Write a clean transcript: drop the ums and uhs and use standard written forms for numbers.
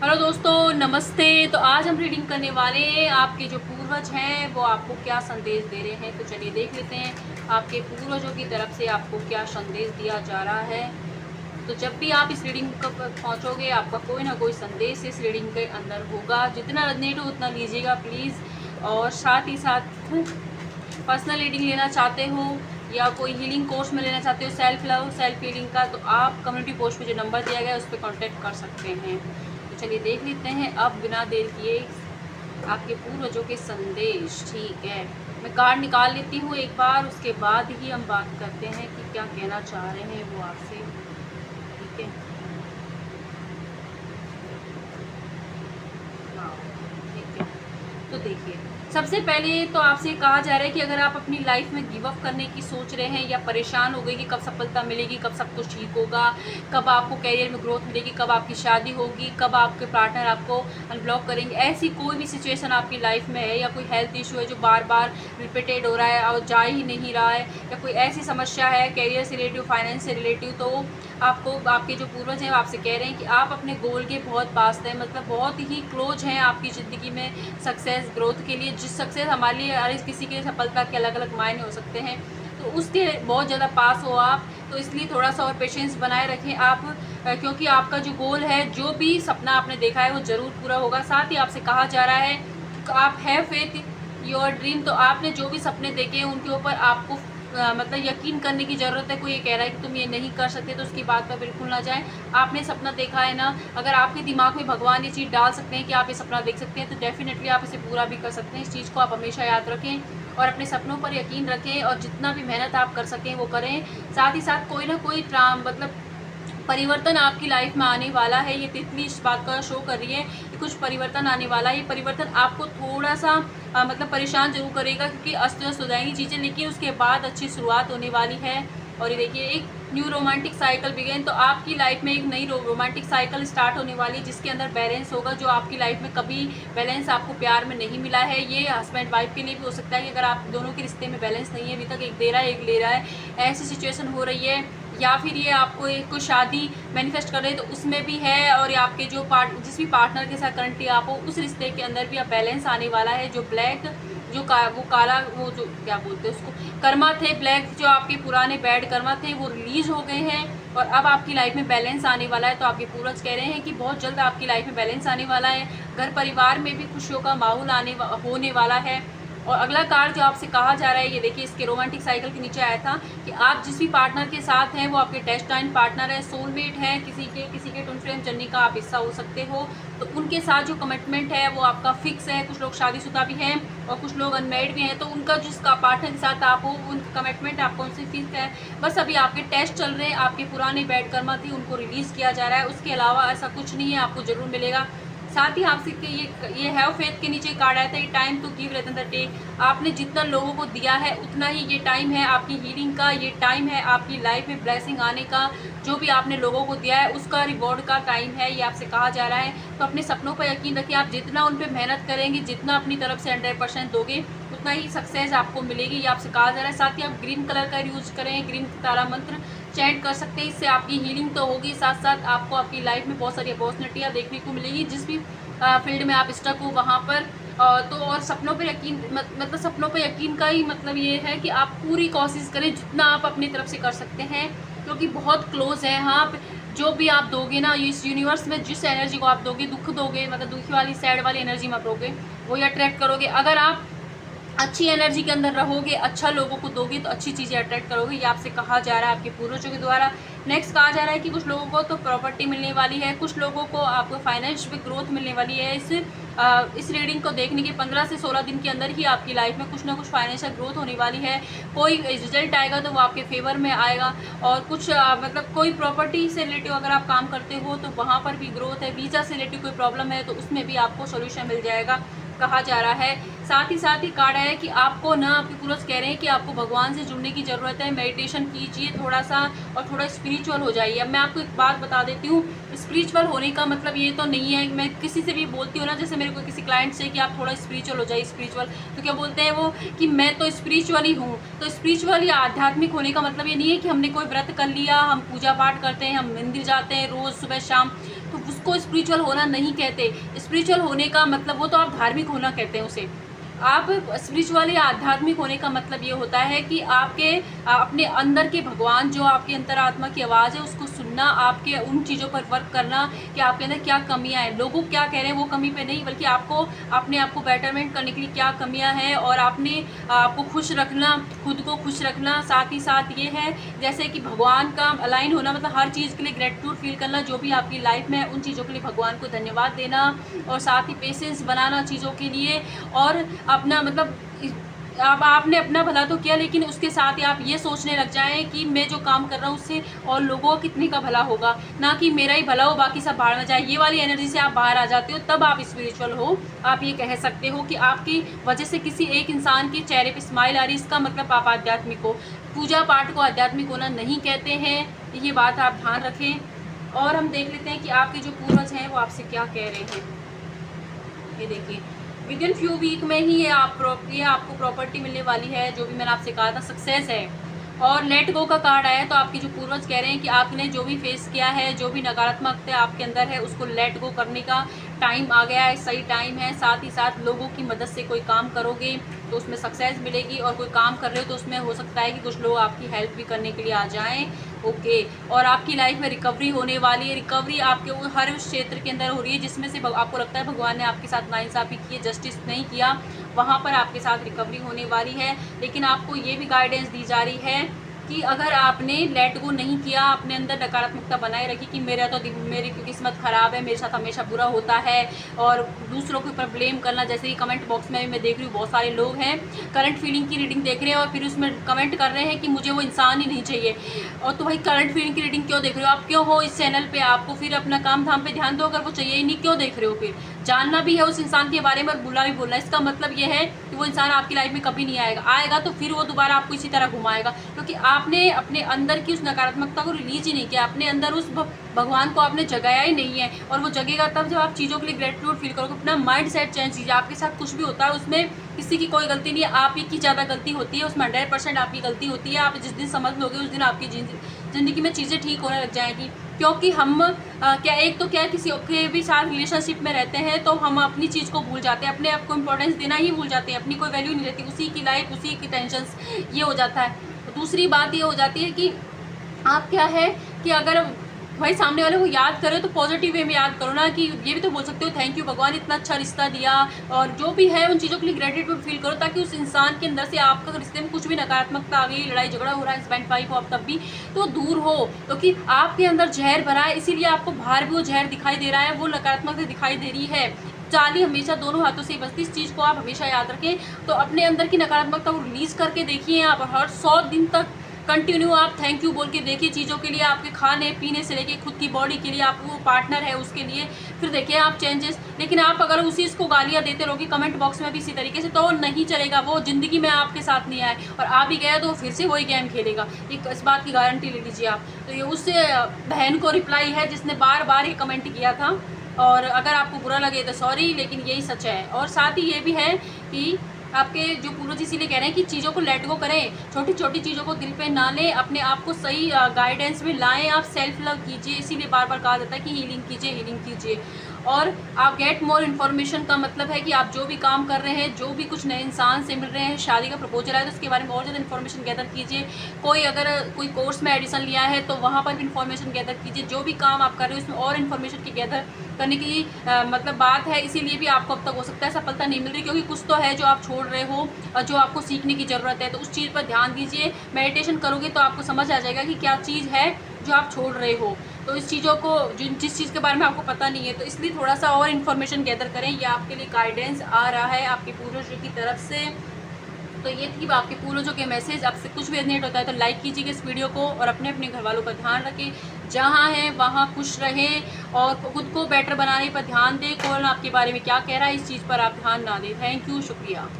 Hello दोस्तों, नमस्ते। तो आज हम रीडिंग करने वाले हैं आपके जो पूर्वज हैं वो आपको क्या संदेश दे रहे हैं। तो चलिए देख लेते हैं आपके पूर्वजों की तरफ से आपको क्या संदेश दिया जा रहा है। तो जब भी आप इस रीडिंग तक पहुंचोगे आपका कोई ना कोई संदेश इस रीडिंग के अंदर होगा। जितना रेजोनेट हो उतना लीजिएगा प्लीज़। और साथ ही साथ पर्सनल रीडिंग लेना चाहते हो या कोई हीलिंग कोर्स में लेना चाहते हो, सेल्फ लव सेल्फ हीलिंग का, तो आप कम्युनिटी पोस्ट पे जो नंबर दिया गया है उस पर कॉन्टैक्ट कर सकते हैं। तो चलिए देख लेते हैं अब बिना देर किए आपके पूर्वजों के संदेश। ठीक है, मैं कार्ड निकाल लेती हूँ एक बार, उसके बाद ही हम बात करते हैं कि क्या कहना चाह रहे हैं वो आपसे। ठीक है, हाँ ठीक है। तो देखिए, सबसे पहले तो आपसे कहा जा रहा है कि अगर आप अपनी लाइफ में गिव अप करने की सोच रहे हैं या परेशान हो गए कि कब सफलता मिलेगी, कब सब कुछ ठीक होगा, कब आपको करियर में ग्रोथ मिलेगी, कब आपकी शादी होगी, कब आपके पार्टनर आपको अनब्लॉक करेंगे, ऐसी कोई भी सिचुएशन आपकी लाइफ में है या कोई हेल्थ इशू है जो बार बार रिपीटेड हो रहा है और जा ही नहीं रहा है, या कोई ऐसी समस्या है करियर से रिलेटिव, फाइनेंस से रिलेटिव, तो आपको आपके जो पूर्वज हैं आपसे कह रहे हैं कि आप अपने गोल के बहुत पास हैं, मतलब बहुत ही क्लोज हैं आपकी ज़िंदगी में सक्सेस ग्रोथ के लिए। जिस सक्सेस हमारे लिए हर किसी के सफलता के अलग अलग मायने हो सकते हैं, तो उसके बहुत ज़्यादा पास हो आप। तो इसलिए थोड़ा सा और पेशेंस बनाए रखें आप, क्योंकि आपका जो गोल है, जो भी सपना आपने देखा है वो ज़रूर पूरा होगा। साथ ही आपसे कहा जा रहा है कि आप हैव फेथ योर ड्रीम, तो आपने जो भी सपने देखे हैं उनके ऊपर आपको मतलब यकीन करने की ज़रूरत है। कोई ये कह रहा है कि तुम ये नहीं कर सकते तो उसकी बात पर बिल्कुल ना जाएं। आपने सपना देखा है ना, अगर आपके दिमाग में भगवान ये चीज़ डाल सकते हैं कि आप ये सपना देख सकते हैं, तो डेफिनेटली आप इसे पूरा भी कर सकते हैं। इस चीज़ को आप हमेशा याद रखें और अपने सपनों पर यकीन रखें और जितना भी मेहनत आप कर सकें वो करें। साथ ही साथ कोई ना कोई मतलब परिवर्तन आपकी लाइफ में आने वाला है। ये तितली इस बात का शो कर रही है कि कुछ परिवर्तन आने वाला है। ये परिवर्तन आपको थोड़ा सा मतलब परेशान जरूर करेगा, क्योंकि अस्त व्यस्त हो जाएंगी चीज़ें, लेकिन उसके बाद अच्छी शुरुआत होने वाली है। और ये देखिए, एक न्यू रोमांटिक साइकिल बिगेन, तो आपकी लाइफ में एक नई रोमांटिक साइकिल स्टार्ट होने वाली है जिसके अंदर बैलेंस होगा। जो आपकी लाइफ में कभी बैलेंस आपको प्यार में नहीं मिला है, ये हस्बैंड वाइफ के लिए भी हो सकता है कि अगर आप दोनों के रिश्ते में बैलेंस नहीं है अभी तक, एक दे रहा है एक ले रहा है, ऐसी सिचुएशन हो रही है। या फिर ये आपको एक कोई शादी मैनिफेस्ट कर रहे हैं तो उसमें भी है। और आपके जो जिस भी पार्टनर के साथ करंटली आप हो उस रिश्ते के अंदर भी अब बैलेंस आने वाला है। जो ब्लैक जो वो काला, वो जो क्या बोलते हैं उसको, कर्मा थे ब्लैक, जो आपके पुराने बैड कर्मा थे वो रिलीज हो गए हैं और अब आपकी लाइफ में बैलेंस आने वाला है। तो आपके पूर्वज कह रहे हैं कि बहुत जल्द आपकी लाइफ में बैलेंस आने वाला है। घर परिवार में भी खुशियों का माहौल होने वाला है। और अगला कार्ड जो आपसे कहा जा रहा है, ये देखिए, इसके रोमांटिक साइकिल के नीचे आया था कि आप जिस भी पार्टनर के साथ हैं वो आपके डेस्टाइन पार्टनर है, सोलमेट है, किसी के ट्विन फ्लेम जर्नी का आप हिस्सा हो सकते हो। तो उनके साथ जो कमिटमेंट है वो आपका फिक्स है। कुछ लोग शादीशुदा भी हैं और कुछ लोग अनमेरिड भी हैं, तो उनका जिसका पार्टनर के साथ आप हो उनका कमिटमेंट आपको उनसे फिक्स है। बस अभी आपके टेस्ट चल रहे हैं, आपके पुराने बैड कर्मा थी उनको रिलीज़ किया जा रहा है। उसके अलावा ऐसा कुछ नहीं है, आपको ज़रूर मिलेगा। साथ ही आपसे ये हैव फेथ के नीचे कार्ड आया था, ये time to give rather than take. आपने जितना लोगों को दिया है उतना ही ये टाइम है आपकी हीलिंग का, ये टाइम है आपकी लाइफ में ब्लेसिंग आने का। जो भी आपने लोगों को दिया है उसका रिवॉर्ड का टाइम है, ये आपसे कहा जा रहा है। तो अपने सपनों पर यकीन रखिए, आप जितना उन पर मेहनत करेंगे, जितना अपनी तरफ से 100% दोगे, उतना ही सक्सेस आपको मिलेगी, ये आपसे कहा जा रहा है। साथ ही आप ग्रीन कलर का यूज करें, ग्रीन तारा मंत्र चैंट कर सकते हैं। इससे आपकी हीलिंग तो होगी, साथ साथ आपको आपकी लाइफ में बहुत सारी अपॉर्चुनिटियाँ देखने को मिलेगी। जिस भी फील्ड में आप स्टक हो वहाँ पर तो और सपनों पर यकीन मतलब सपनों पर यकीन का ही मतलब ये है कि आप पूरी कोशिश करें जितना आप अपनी तरफ से कर सकते हैं, क्योंकि बहुत क्लोज है। हाँ, आप जो भी आप दोगे ना, इस यूनिवर्स में जिस एनर्जी को आप दोगे, दुख दोगे, मतलब दुखी वाली सैड वाली एनर्जी मत दोगे, वही अट्रैक्ट करोगे। अगर आप अच्छी एनर्जी के अंदर रहोगे, अच्छा लोगों को दोगे, तो अच्छी चीज़ें अट्रैक्ट करोगे, ये आपसे कहा जा रहा है आपके पूर्वजों के द्वारा। नेक्स्ट कहा जा रहा है कि कुछ लोगों को तो प्रॉपर्टी मिलने वाली है, कुछ लोगों को आपको फाइनेंस में ग्रोथ मिलने वाली है। इस रीडिंग को देखने के 15 से 16 दिन के अंदर ही आपकी लाइफ में कुछ ना कुछ फाइनेंशियल ग्रोथ होने वाली है। कोई रिजल्ट आएगा तो वो आपके फेवर में आएगा। और कुछ मतलब कोई प्रॉपर्टी से रिलेटिव अगर आप काम करते हो तो वहाँ पर भी ग्रोथ है। वीज़ा से रिलेटिव कोई प्रॉब्लम है तो उसमें भी आपको सोल्यूशन मिल जाएगा, कहा जा रहा है। साथ ही कार्ड है कि आपको ना, आपके पूर्वज कह रहे हैं कि आपको भगवान से जुड़ने की ज़रूरत है। मेडिटेशन कीजिए थोड़ा सा और थोड़ा स्पिरिचुअल हो जाइए। अब मैं आपको एक बात बता देती हूँ, स्पिरिचुअल होने का मतलब ये तो नहीं है, मैं किसी से भी बोलती हूँ ना, जैसे मेरे को किसी क्लाइंट से कि आप थोड़ा स्पिरिचुअल हो जाइए, स्पिरिचुअल, तो क्या बोलते हैं वो कि मैं तो स्पिरिचुअल ही हूँ। तो स्पिरिचुअल या आध्यात्मिक होने का मतलब ये नहीं है कि हमने कोई व्रत कर लिया, हम पूजा पाठ करते हैं, हम मंदिर जाते हैं रोज़ सुबह शाम, तो उसको स्पिरिचुअल होना नहीं कहते। स्पिरिचुअल होने का मतलब, वो तो आप धार्मिक होना कहते हैं उसे। आप स्पिरिचुअली आध्यात्मिक होने का मतलब ये होता है कि आपके अपने अंदर के भगवान, जो आपके अंतरात्मा की आवाज़ है, उसको सुनना, आपके उन चीज़ों पर वर्क करना कि आपके अंदर क्या कमियां हैं, लोगों क्या कह रहे हैं वो कमी पे नहीं, बल्कि आपको अपने आप को बेटरमेंट करने के लिए क्या कमियां हैं, और आपने आपको खुश रखना, खुद को खुश रखना। साथ ही साथ ये है जैसे कि भगवान का अलाइन होना, मतलब हर चीज़ के लिए ग्रेटिट्यूड फील करना, जो भी आपकी लाइफ में है उन चीज़ों के लिए भगवान को धन्यवाद देना, और साथ ही पेशेंस बनाना चीज़ों के लिए, और अपना मतलब अब आपने अपना भला तो किया, लेकिन उसके साथ ही आप ये सोचने लग जाएं कि मैं जो काम कर रहा हूँ उससे और लोगों का कितने का भला होगा, ना कि मेरा ही भला हो बाकी सब बाहर में जाए। ये वाली एनर्जी से आप बाहर आ जाते हो, तब आप स्पिरिचुअल हो। आप ये कह सकते हो कि आपकी वजह से किसी एक इंसान के चेहरे पर स्माइल आ रही, इसका मतलब आप आध्यात्मिक हो। पूजा पाठ को आध्यात्मिक होना नहीं कहते हैं, ये बात आप ध्यान रखें। और हम देख लेते हैं कि आपके जो पूर्वज हैं वो आपसे क्या कह रहे हैं। ये देखिए, विद इन फ्यू वीक में ही ये आपको प्रॉपर्टी मिलने वाली है, जो भी मैंने आपसे कहा था, सक्सेस है। और लेट गो का कार्ड आया, तो आपके जो पूर्वज कह रहे हैं कि आपने जो भी फेस किया है, जो भी नकारात्मकता आपके अंदर है, उसको लेट गो करने का टाइम आ गया है, सही टाइम है। साथ ही साथ लोगों की मदद से कोई काम करोगे तो उसमें सक्सेस मिलेगी, और कोई काम कर रहे हो तो उसमें हो सकता है कि कुछ लोग आपकी हेल्प भी करने के लिए आ जाएं। ओके, और आपकी लाइफ में रिकवरी होने वाली है। रिकवरी आपके हर उस क्षेत्र के अंदर हो रही है जिसमें से आपको लगता है भगवान ने आपके साथ नाइंसाफ़ी की है, जस्टिस नहीं किया, वहाँ पर आपके साथ रिकवरी होने वाली है। लेकिन आपको ये भी गाइडेंस दी जा रही है कि अगर आपने लेट गो नहीं किया, अपने अंदर नकारात्मकता बनाए रखी कि मेरी किस्मत ख़राब है, मेरे साथ हमेशा बुरा होता है, और दूसरों के ऊपर ब्लेम करना, जैसे कि कमेंट बॉक्स में मैं देख रही हूँ बहुत सारे लोग हैं करंट फीलिंग की रीडिंग देख रहे हैं और फिर उसमें कमेंट कर रहे हैं कि मुझे वो इंसान ही नहीं चाहिए। और तो भाई करंट फीलिंग की रीडिंग क्यों देख रहे हो? आप क्यों हो इस चैनल पर? आपको फिर अपना काम धाम पर ध्यान दो। अगर वो चाहिए ही नहीं, क्यों देख रहे हो? फिर जानना भी है उस इंसान के बारे में और बुरा भी बोलना, इसका मतलब ये है कि वो इंसान आपकी लाइफ में कभी नहीं आएगा तो फिर वो दोबारा आपको इसी तरह घुमाएगा, क्योंकि आपने अपने अंदर की उस नकारात्मकता को रिलीज ही नहीं किया, अपने अंदर उस भगवान को आपने जगाया ही नहीं है। और वो जगेगा तब जब आप चीज़ों के लिए ग्रेटिट्यूड फील करोगे, अपना माइंड सेट चेंज कीजिए। आपके साथ कुछ भी होता है उसमें किसी की कोई गलती नहीं है, आप ही की ज़्यादा गलती होती है, उसमें 100% आपकी गलती होती है। आप जिस दिन समझ लोगे उस दिन आपकी ज़िंदगी में चीज़ें ठीक होने लग जाएंगी। क्योंकि हम क्या किसी के भी साथ रिलेशनशिप में रहते हैं तो हम अपनी चीज़ को भूल जाते हैं, अपने आप को इम्पोर्टेंस देना ही भूल जाते हैं, अपनी कोई वैल्यू नहीं रहती, उसी की लाइफ उसी की टेंशन्स, ये हो जाता है। दूसरी बात ये हो जाती है कि आप क्या है कि अगर भाई सामने वाले को याद करो तो पॉजिटिव वे में याद करो ना, कि ये भी तो बोल सकते हो थैंक यू भगवान इतना अच्छा रिश्ता दिया, और जो भी है उन चीज़ों के लिए ग्रेटिट्यूड फील करो, ताकि उस इंसान के अंदर से आपका रिश्ते में कुछ भी नकारात्मकता आ गई, लड़ाई झगड़ा हो रहा है, हस्बैंड वाइफ हो आप तब भी, तो दूर हो। क्योंकि आपके अंदर जहर भरा है, इसीलिए आपको बाहर भी वो जहर दिखाई दे रहा है, वो नकारात्मकता दिखाई दे रही है। चाली हमेशा दोनों हाथों से बसती, इस चीज़ को आप हमेशा याद रखें। तो अपने अंदर की नकारात्मकता को रिलीज़ करके देखिए आप, हर 100 दिन तक कंटिन्यू आप थैंक यू बोल के देखिए चीज़ों के लिए, आपके खाने पीने से लेके खुद की बॉडी के लिए, आप वो पार्टनर है उसके लिए, फिर देखिए आप चेंजेस। लेकिन आप अगर उसी इसको गालियाँ देते रहोगे कमेंट बॉक्स में भी इसी तरीके से, तो नहीं चलेगा, वो ज़िंदगी में आपके साथ नहीं आए, और आ भी गया तो फिर से वही गेम खेलेगा, इस बात की गारंटी ले लीजिए आप। तो ये उस बहन को रिप्लाई है जिसने बार बार ये कमेंट किया था, और अगर आपको बुरा लगे तो सॉरी, लेकिन यही सच है। और साथ ही ये भी है कि आपके जो पूर्वज इसीलिए कह रहे हैं कि चीज़ों को लेट गो करें, छोटी छोटी चीज़ों को दिल पे ना लें, अपने आप को सही गाइडेंस में लाएं, आप सेल्फ लव कीजिए। इसीलिए बार बार कहा जाता है कि हीलिंग कीजिए। और आप गेट मोर इन्फॉर्मेशन का मतलब है कि आप जो भी काम कर रहे हैं, जो भी कुछ नए इंसान से मिल रहे हैं, शादी का प्रपोजल आया तो उसके बारे में और ज़्यादा इन्फॉर्मेशन गैदर कीजिए। अगर कोई कोर्स में एडिशन लिया है तो वहाँ पर भी इन्फॉर्मेशन गैदर कीजिए। जो भी काम आप कर रहे हो उसमें और इन्फॉर्मेशन की गैदर करने की मतलब बात है। इसीलिए भी आपको अब तक हो सकता है सफलता नहीं मिल रही, क्योंकि कुछ तो है जो आप छोड़ रहे हो और जो आपको सीखने की ज़रूरत है, तो उस चीज़ पर ध्यान दीजिए। मेडिटेशन करोगे तो आपको समझ आ जाएगा कि क्या चीज़ है जो आप छोड़ रहे हो। तो इस चीज़ों को जिस चीज़ के बारे में आपको पता नहीं है, तो इसलिए थोड़ा सा और इन्फॉर्मेशन गैदर करें। ये आपके लिए गाइडेंस आ रहा है आपके पूर्वजों की तरफ से। तो ये थी आपके पूर्वजों के मैसेज। आपसे कुछ भी रेजोनेट होता है तो लाइक कीजिएगा इस वीडियो को, और अपने अपने घर वालों का ध्यान रखें, जहाँ हैं वहाँ खुश रहें, और खुद को बेटर बनाने पर ध्यान दें। कौन आपके बारे में क्या कह रहा है इस चीज़ पर आप ध्यान ना दें। थैंक यू, शुक्रिया।